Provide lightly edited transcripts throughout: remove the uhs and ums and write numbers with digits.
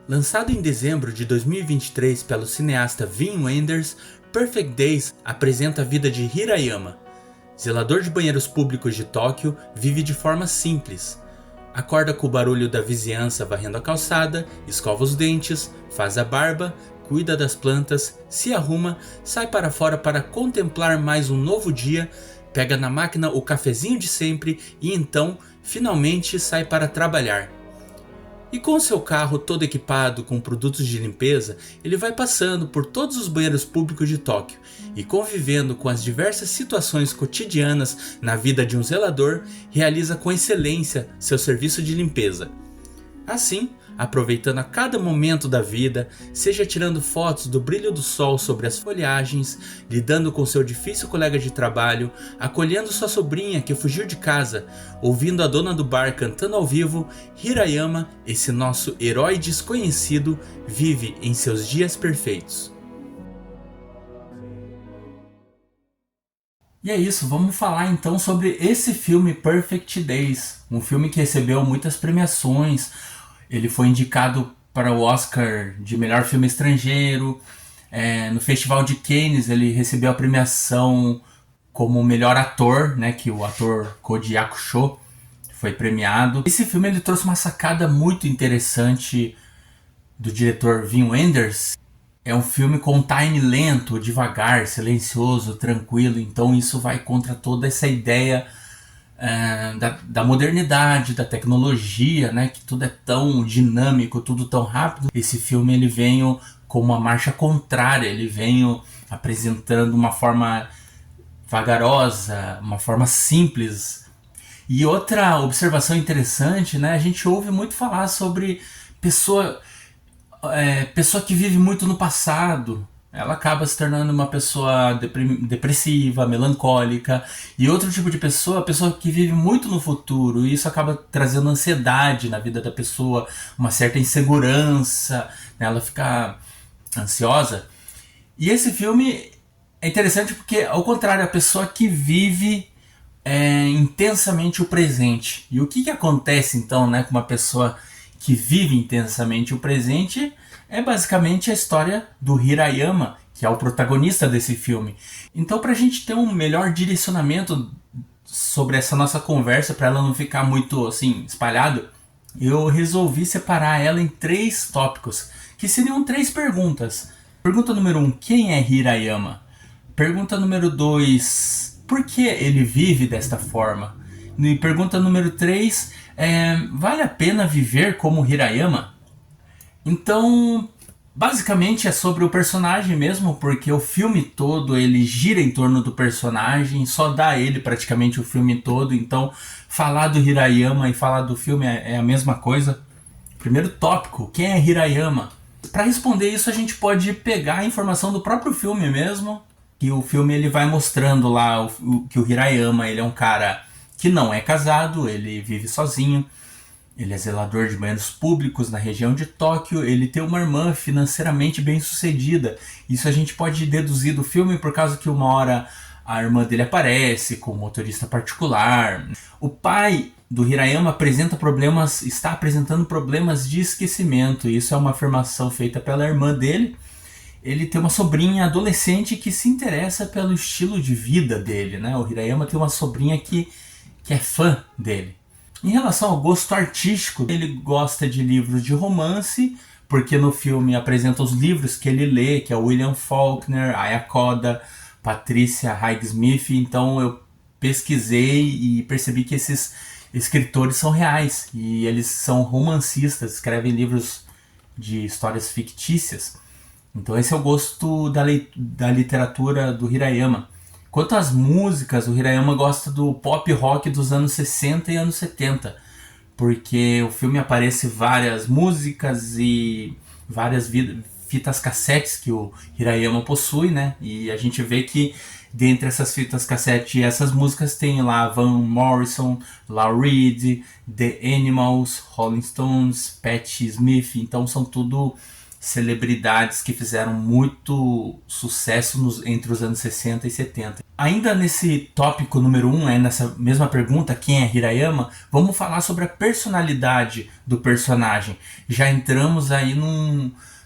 Lançado em dezembro de 2023 pelo cineasta Wim Wenders, Perfect Days apresenta a vida de Hirayama. Zelador de banheiros públicos de Tóquio, vive de forma simples. Acorda com o barulho da vizinhança varrendo a calçada, escova os dentes, faz a barba, cuida das plantas, se arruma, sai para fora para contemplar mais um novo dia, pega na máquina o cafezinho de sempre e então, finalmente, sai para trabalhar. E com seu carro todo equipado com produtos de limpeza, ele vai passando por todos os banheiros públicos de Tóquio e, convivendo com as diversas situações cotidianas na vida de um zelador, realiza com excelência seu serviço de limpeza. Assim, aproveitando a cada momento da vida, seja tirando fotos do brilho do sol sobre as folhagens, lidando com seu difícil colega de trabalho, acolhendo sua sobrinha que fugiu de casa, ouvindo a dona do bar cantando ao vivo, Hirayama, esse nosso herói desconhecido, vive em seus dias perfeitos. E é isso, vamos falar então sobre esse filme Perfect Days, um filme que recebeu muitas premiações. Ele foi indicado para o Oscar de melhor filme estrangeiro. No Festival de Cannes ele recebeu a premiação como melhor ator, né, que o ator Koji Yakusho foi premiado. Esse filme ele trouxe uma sacada muito interessante do diretor Wim Wenders. É um filme com um time lento, devagar, silencioso, tranquilo. Então isso vai contra toda essa ideia da modernidade, da tecnologia, né? Que tudo é tão dinâmico, tudo tão rápido. Esse filme ele veio com uma marcha contrária. Ele veio apresentando uma forma vagarosa, uma forma simples. E outra observação interessante, né? A gente ouve muito falar sobre pessoa que vive muito no passado. Ela acaba se tornando uma pessoa depressiva, melancólica. E outro tipo de pessoa, a pessoa que vive muito no futuro. E isso acaba trazendo ansiedade na vida da pessoa, uma certa insegurança, né? Ela fica ansiosa. E esse filme é interessante porque, ao contrário, a pessoa que vive intensamente o presente. E o que acontece então, né, com uma pessoa que vive intensamente o presente? É basicamente a história do Hirayama, que é o protagonista desse filme. Então, para a gente ter um melhor direcionamento sobre essa nossa conversa, para ela não ficar muito assim espalhado, eu resolvi separar ela em 3 tópicos, que seriam 3 perguntas. Pergunta número 1, quem é Hirayama? Pergunta número 2, por que ele vive desta forma? E pergunta número 3, vale a pena viver como Hirayama? Então, basicamente é sobre o personagem mesmo, porque o filme todo ele gira em torno do personagem, só dá ele praticamente o filme todo. Então, falar do Hirayama e falar do filme é a mesma coisa. Primeiro tópico, quem é Hirayama? Para responder isso, a gente pode pegar a informação do próprio filme mesmo, que o filme ele vai mostrando lá que o Hirayama ele é um cara que não é casado, ele vive sozinho. Ele é zelador de banheiros públicos na região de Tóquio. Ele tem uma irmã financeiramente bem sucedida. Isso a gente pode deduzir do filme por causa que uma hora a irmã dele aparece com um motorista particular. O pai do Hirayama está apresentando problemas de esquecimento. Isso é uma afirmação feita pela irmã dele. Ele tem uma sobrinha adolescente que se interessa pelo estilo de vida dele, né? O Hirayama tem uma sobrinha que é fã dele. Em relação ao gosto artístico, ele gosta de livros de romance, porque no filme apresenta os livros que ele lê, que é William Faulkner, Aya Koda, Patricia Highsmith. Então eu pesquisei e percebi que esses escritores são reais, e eles são romancistas, escrevem livros de histórias fictícias. Então esse é o gosto da literatura do Hirayama. Quanto às músicas, o Hirayama gosta do pop rock dos anos 60 e anos 70, porque o filme aparece várias músicas e várias fitas cassetes que o Hirayama possui, né? E a gente vê que dentre essas fitas cassete e essas músicas tem lá Van Morrison, Lou Reed, The Animals, Rolling Stones, Patti Smith. Então são tudo celebridades que fizeram muito sucesso entre os anos 60 e 70. Ainda nesse tópico número 1, nessa mesma pergunta, quem é Hirayama, vamos falar sobre a personalidade do personagem. Já entramos aí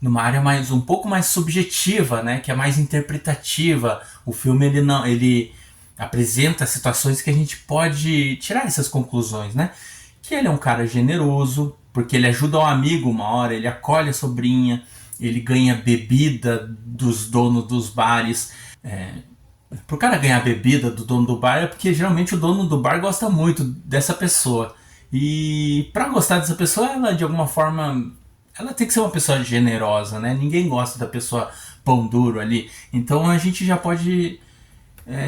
numa área um pouco mais subjetiva, né, que é mais interpretativa. O filme ele apresenta situações que a gente pode tirar essas conclusões, né? Que ele é um cara generoso, porque ele ajuda um amigo uma hora, ele acolhe a sobrinha, ele ganha bebida dos donos dos bares. Pro cara ganhar bebida do dono do bar é porque geralmente o dono do bar gosta muito dessa pessoa. E pra gostar dessa pessoa, ela de alguma forma, ela tem que ser uma pessoa generosa, né? Ninguém gosta da pessoa pão duro ali. Então a gente já pode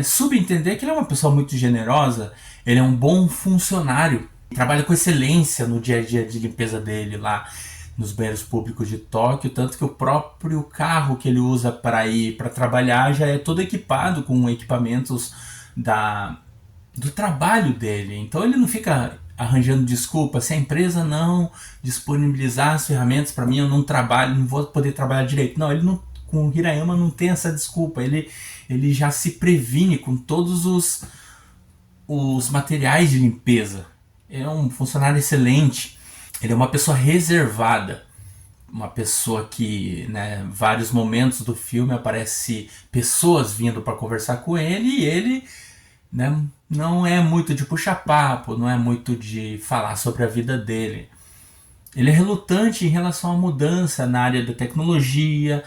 subentender que ele é uma pessoa muito generosa, ele é um bom funcionário, trabalha com excelência no dia a dia de limpeza dele lá nos banheiros públicos de Tóquio, tanto que o próprio carro que ele usa para ir para trabalhar já é todo equipado com equipamentos do trabalho dele. Então ele não fica arranjando desculpa, se a empresa não disponibilizar as ferramentas para mim, eu não trabalho, não vou poder trabalhar direito. Não, ele não, com o Hirayama não tem essa desculpa, ele já se previne com todos os materiais de limpeza. É um funcionário excelente, ele é uma pessoa reservada, uma pessoa que, né, vários momentos do filme aparece pessoas vindo para conversar com ele e ele, né, não é muito de puxar papo, não é muito de falar sobre a vida dele. Ele é relutante em relação à mudança na área da tecnologia,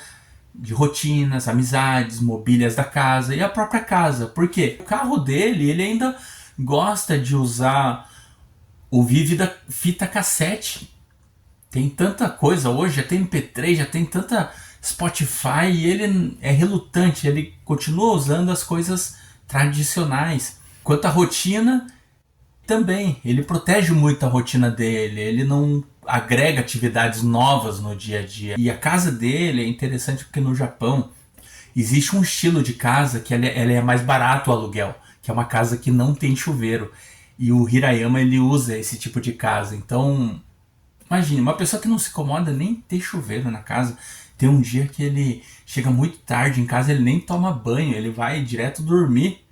de rotinas, amizades, mobílias da casa e a própria casa. Por quê? O carro dele, ele ainda gosta de usar o da fita cassete. Tem tanta coisa hoje, já tem MP3, já tem tanta Spotify e ele é relutante, ele continua usando as coisas tradicionais. Quanto à rotina, também, ele protege muito a rotina dele, ele não agrega atividades novas no dia a dia. E a casa dele é interessante porque no Japão existe um estilo de casa que ela é mais barato o aluguel, que é uma casa que não tem chuveiro. E o Hirayama ele usa esse tipo de casa. Então, imagine, uma pessoa que não se incomoda nem ter chuveiro na casa. Tem um dia que ele chega muito tarde em casa, ele nem toma banho, ele vai direto dormir,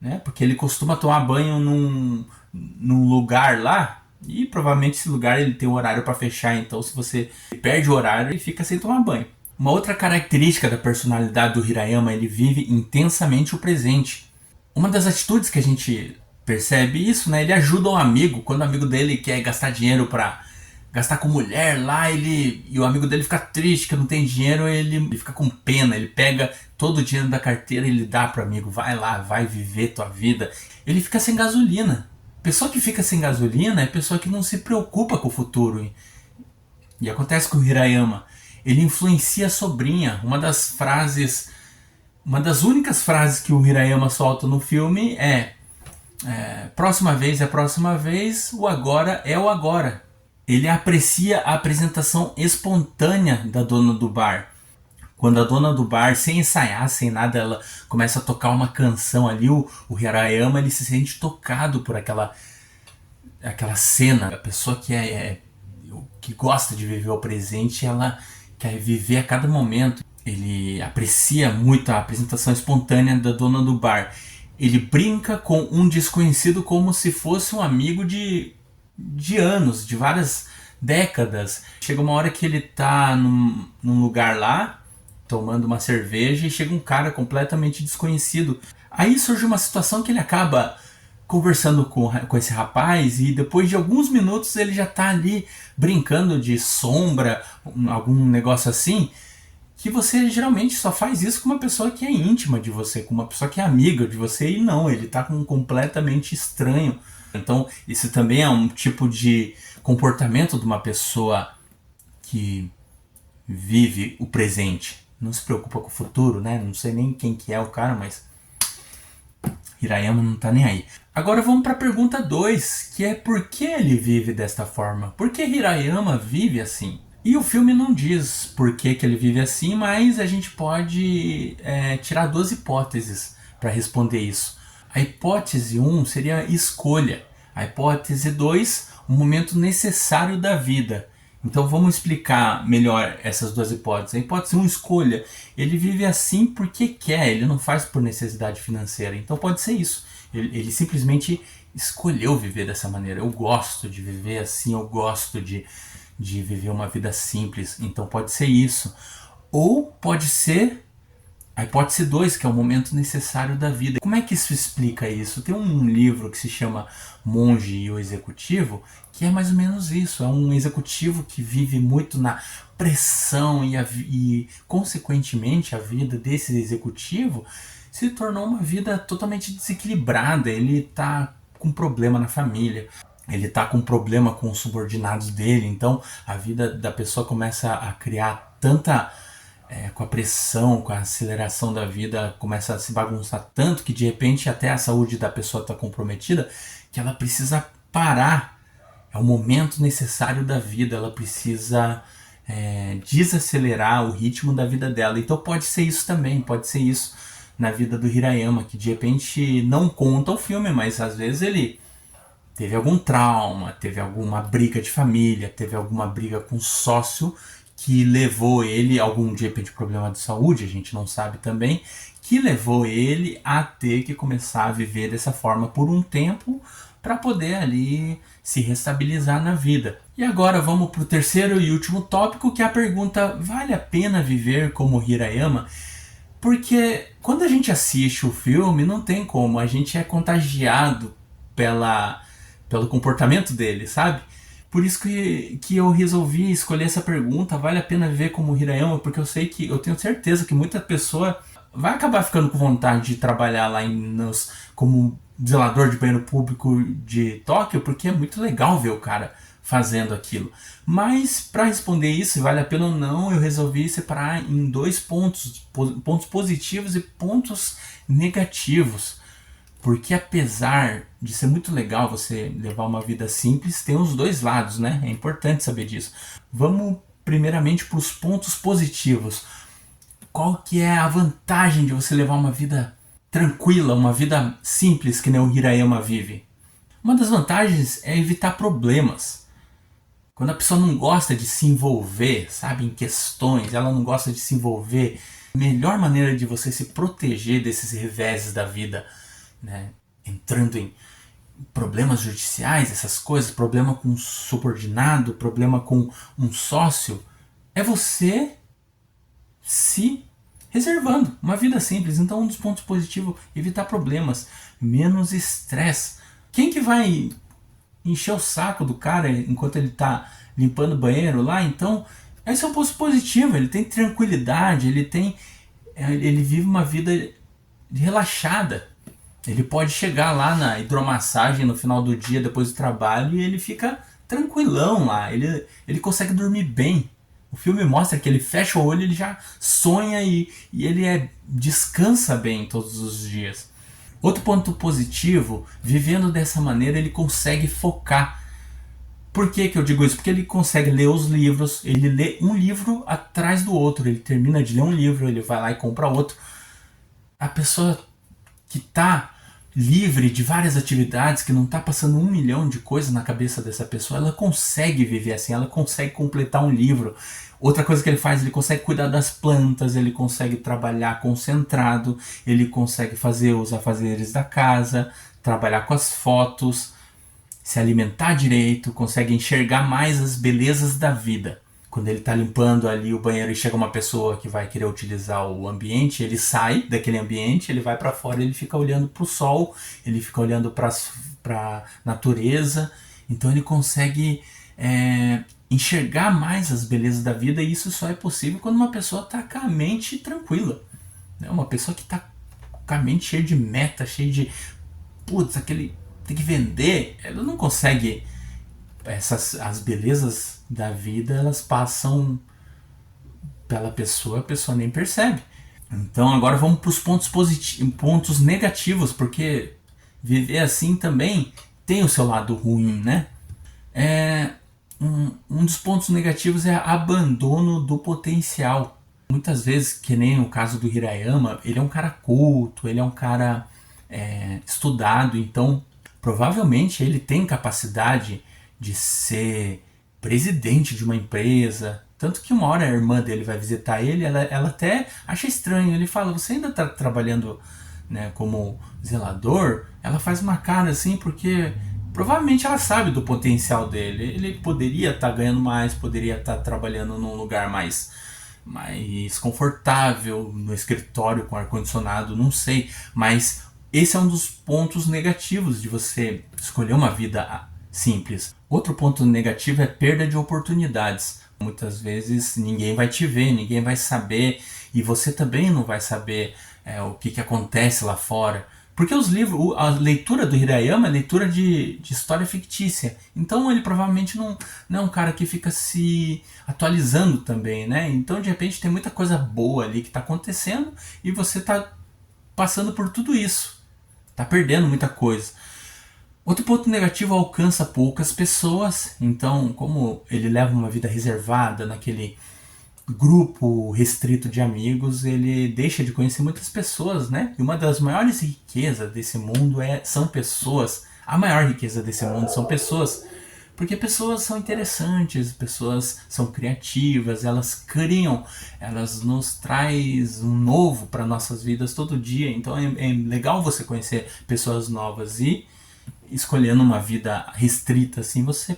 né? Porque ele costuma tomar banho num lugar lá, e provavelmente esse lugar ele tem um horário para fechar, então se você perde o horário, ele fica sem tomar banho. Uma outra característica da personalidade do Hirayama, ele vive intensamente o presente. Uma das atitudes que a gente percebe isso, né? Ele ajuda um amigo, quando o amigo dele quer gastar dinheiro para gastar com mulher lá, e o amigo dele fica triste que não tem dinheiro, ele fica com pena, ele pega todo o dinheiro da carteira e ele dá pro amigo, vai lá, vai viver tua vida. Ele fica sem gasolina. Pessoa que fica sem gasolina é pessoa que não se preocupa com o futuro. E acontece com o Hirayama. Ele influencia a sobrinha. Uma das únicas frases que o Hirayama solta no filme próxima vez é próxima vez, o agora é o agora. Ele aprecia a apresentação espontânea da dona do bar. Quando a dona do bar, sem ensaiar, sem nada, ela começa a tocar uma canção ali, o Hirayama ele se sente tocado por aquela cena. A pessoa que gosta de viver o presente, ela quer viver a cada momento. Ele aprecia muito a apresentação espontânea da dona do bar. Ele brinca com um desconhecido como se fosse um amigo de anos, de várias décadas. Chega uma hora que ele tá num lugar lá, tomando uma cerveja, e chega um cara completamente desconhecido. Aí surge uma situação que ele acaba conversando com esse rapaz, e depois de alguns minutos ele já tá ali brincando de sombra, algum negócio assim, que você geralmente só faz isso com uma pessoa que é íntima de você, com uma pessoa que é amiga de você, e não, ele tá com um completamente estranho. Então, isso também é um tipo de comportamento de uma pessoa que vive o presente. Não se preocupa com o futuro, né? Não sei nem quem que é o cara, mas Hirayama não tá nem aí. Agora vamos para a pergunta 2, que é por que ele vive desta forma? Por que Hirayama vive assim? E o filme não diz por que ele vive assim, mas a gente pode tirar 2 hipóteses para responder isso. A hipótese 1 seria escolha. A hipótese 2, um momento necessário da vida. Então vamos explicar melhor essas duas hipóteses. A hipótese 1, escolha. Ele vive assim porque quer, ele não faz por necessidade financeira. Então pode ser isso. Ele simplesmente escolheu viver dessa maneira. Eu gosto de viver assim, eu gosto de viver uma vida simples. Então pode ser isso. Ou pode ser a hipótese 2, que é o momento necessário da vida. Como é que isso explica isso? Tem um livro que se chama Monge e o Executivo, que é mais ou menos isso. É um executivo que vive muito na pressão e consequentemente, a vida desse executivo se tornou uma vida totalmente desequilibrada. Ele está com problema na família, ele está com problema com os subordinados dele, então a vida da pessoa começa a criar tanta com a pressão, com a aceleração da vida, começa a se bagunçar tanto que de repente até a saúde da pessoa está comprometida, que ela precisa parar. É o momento necessário da vida, ela precisa desacelerar o ritmo da vida dela. Então pode ser isso também, pode ser isso na vida do Hirayama, que de repente não conta o filme, mas às vezes ele teve algum trauma, teve alguma briga de família, teve alguma briga com sócio que levou ele, algum de repente problema de saúde, a gente não sabe também, que levou ele a ter que começar a viver dessa forma por um tempo para poder ali se restabilizar na vida. E agora vamos para o terceiro e último tópico, que é a pergunta: vale a pena viver como Hirayama? Porque quando a gente assiste o filme, não tem como, a gente é contagiado pelo comportamento dele, sabe? Por isso que eu resolvi escolher essa pergunta: vale a pena viver como Hirayama? Porque eu tenho certeza que muita pessoa vai acabar ficando com vontade de trabalhar lá como zelador de banheiro público de Tóquio, porque é muito legal ver o cara fazendo aquilo. Mas para responder isso, se vale a pena ou não, eu resolvi separar em dois pontos positivos e pontos negativos. Porque apesar de ser muito legal você levar uma vida simples, tem os dois lados, né? É importante saber disso. Vamos primeiramente para os pontos positivos. Qual que é a vantagem de você levar uma vida tranquila, uma vida simples que nem o Hirayama vive? Uma das vantagens é evitar problemas. Quando a pessoa não gosta de se envolver, sabe, em questões, ela não gosta de se envolver, a melhor maneira de você se proteger desses reveses da vida, né, entrando em problemas judiciais, essas coisas, problema com um subordinado, problema com um sócio, é você se reservando uma vida simples. Então, um dos pontos positivos é evitar problemas, menos estresse. Quem que vai encher o saco do cara enquanto ele tá limpando o banheiro lá? Então, esse é um ponto positivo. Ele tem tranquilidade, ele vive uma vida relaxada. Ele pode chegar lá na hidromassagem no final do dia, depois do trabalho, e ele fica tranquilão lá. Ele consegue dormir bem. O filme mostra que ele fecha o olho, ele já sonha e ele descansa bem todos os dias. Outro ponto positivo: vivendo dessa maneira ele consegue focar. Por que eu digo isso? Porque ele consegue ler os livros, ele lê um livro atrás do outro, ele termina de ler um livro, ele vai lá e compra outro. A pessoa que está livre de várias atividades, que não está passando 1 milhão de coisas na cabeça dessa pessoa, ela consegue viver assim, ela consegue completar um livro. Outra coisa que ele faz, ele consegue cuidar das plantas, ele consegue trabalhar concentrado, ele consegue fazer os afazeres da casa, trabalhar com as fotos, se alimentar direito, consegue enxergar mais as belezas da vida. Quando ele está limpando ali o banheiro e chega uma pessoa que vai querer utilizar o ambiente, ele sai daquele ambiente, ele vai para fora, ele fica olhando para o sol, ele fica olhando para a natureza. Então ele consegue enxergar mais as belezas da vida, e isso só é possível quando uma pessoa está com a mente tranquila. Uma pessoa que está com a mente cheia de meta, cheia de tem que vender, ela não consegue. As belezas da vida, elas passam pela pessoa, a pessoa nem percebe. Então agora vamos para os pontos negativos, porque viver assim também tem o seu lado ruim, né? Um dos pontos negativos é abandono do potencial. Muitas vezes, que nem o caso do Hirayama, ele é um cara culto, ele é um cara estudado, então provavelmente ele tem capacidade de ser presidente de uma empresa. Tanto que uma hora a irmã dele vai visitar ele, ela até acha estranho. Ele fala, você ainda está trabalhando, né, como zelador? Ela faz uma cara assim, porque provavelmente ela sabe do potencial dele. Ele poderia estar ganhando mais, poderia estar trabalhando num lugar mais confortável, no escritório com ar-condicionado, não sei. Mas esse é um dos pontos negativos de você escolher uma vida simples. Outro ponto negativo é perda de oportunidades. Muitas vezes ninguém vai te ver, ninguém vai saber, e você também não vai saber o que acontece lá fora. Porque os livros, a leitura do Hirayama é leitura de história fictícia. Então ele provavelmente não é um cara que fica se atualizando também, né? Então de repente tem muita coisa boa ali que está acontecendo e você está passando por tudo isso. Está perdendo muita coisa. Outro ponto negativo, alcança poucas pessoas. Então, como ele leva uma vida reservada naquele grupo restrito de amigos, ele deixa de conhecer muitas pessoas, né? E uma das maiores riquezas desse mundo são pessoas. A maior riqueza desse mundo são pessoas. Porque pessoas são interessantes, pessoas são criativas, elas criam, elas nos traz um novo para nossas vidas todo dia. Então é legal você conhecer pessoas novas, e escolhendo uma vida restrita assim, você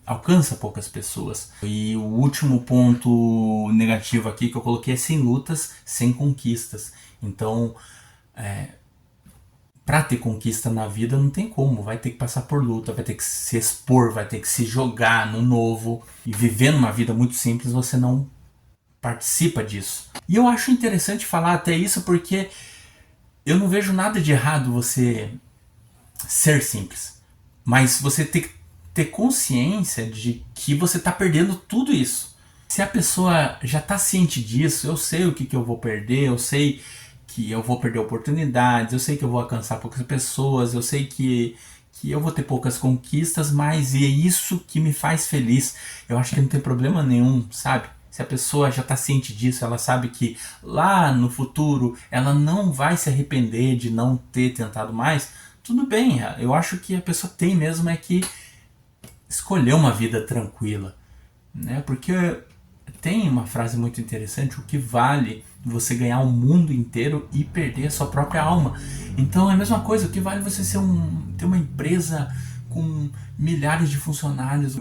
alcança poucas pessoas. E o último ponto negativo aqui que eu coloquei é sem lutas, sem conquistas. Então, para ter conquista na vida não tem como, vai ter que passar por luta, vai ter que se expor, vai ter que se jogar no novo. E vivendo uma vida muito simples, você não participa disso. E eu acho interessante falar até isso, porque eu não vejo nada de errado você ser simples, mas você tem que ter consciência de que você está perdendo tudo isso. Se a pessoa já está ciente disso, eu sei o que eu vou perder, eu sei que eu vou perder oportunidades, eu sei que eu vou alcançar poucas pessoas, eu sei que eu vou ter poucas conquistas, mas é isso que me faz feliz. Eu acho que não tem problema nenhum, sabe? Se a pessoa já está ciente disso, ela sabe que lá no futuro ela não vai se arrepender de não ter tentado mais, tudo bem. Eu acho que a pessoa tem mesmo que escolher uma vida tranquila, né? Porque tem uma frase muito interessante: o que vale você ganhar o mundo inteiro e perder a sua própria alma. Então é a mesma coisa, o que vale você ter uma empresa com milhares de funcionários,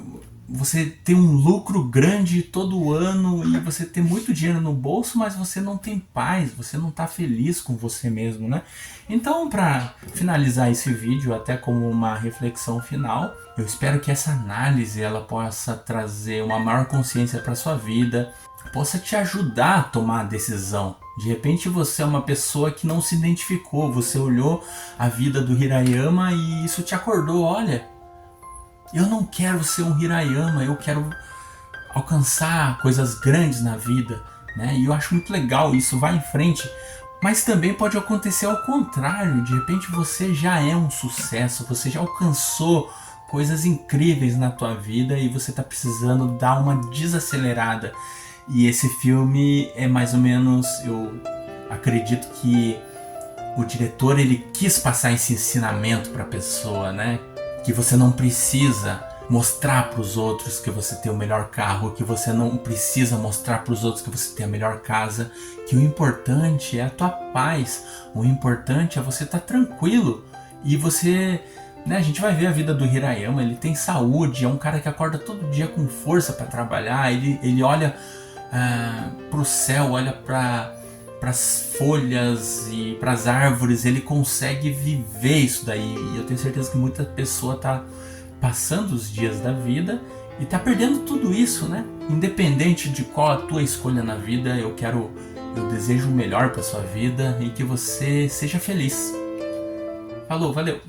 você ter um lucro grande todo ano e você ter muito dinheiro no bolso, mas você não tem paz, você não está feliz com você mesmo, né? Então, para finalizar esse vídeo, até como uma reflexão final, eu espero que essa análise ela possa trazer uma maior consciência para sua vida, possa te ajudar a tomar a decisão. De repente você é uma pessoa que não se identificou, você olhou a vida do Hirayama e isso te acordou: olha, eu não quero ser um Hirayama, eu quero alcançar coisas grandes na vida, né? E eu acho muito legal isso, vai em frente. Mas também pode acontecer ao contrário, de repente você já é um sucesso, você já alcançou coisas incríveis na tua vida e você está precisando dar uma desacelerada. E esse filme é mais ou menos, eu acredito que o diretor ele quis passar esse ensinamento para a pessoa, né? Que você não precisa mostrar para os outros que você tem o melhor carro, que você não precisa mostrar para os outros que você tem a melhor casa, que o importante é a tua paz, o importante é você estar tranquilo. E você, né, a gente vai ver a vida do Hirayama, ele tem saúde, é um cara que acorda todo dia com força para trabalhar, ele olha para o céu, olha para as folhas e para as árvores, ele consegue viver isso daí. E eu tenho certeza que muita pessoa está passando os dias da vida e está perdendo tudo isso, né? Independente de qual a tua escolha na vida, eu desejo o melhor para sua vida e que você seja feliz. Falou, valeu!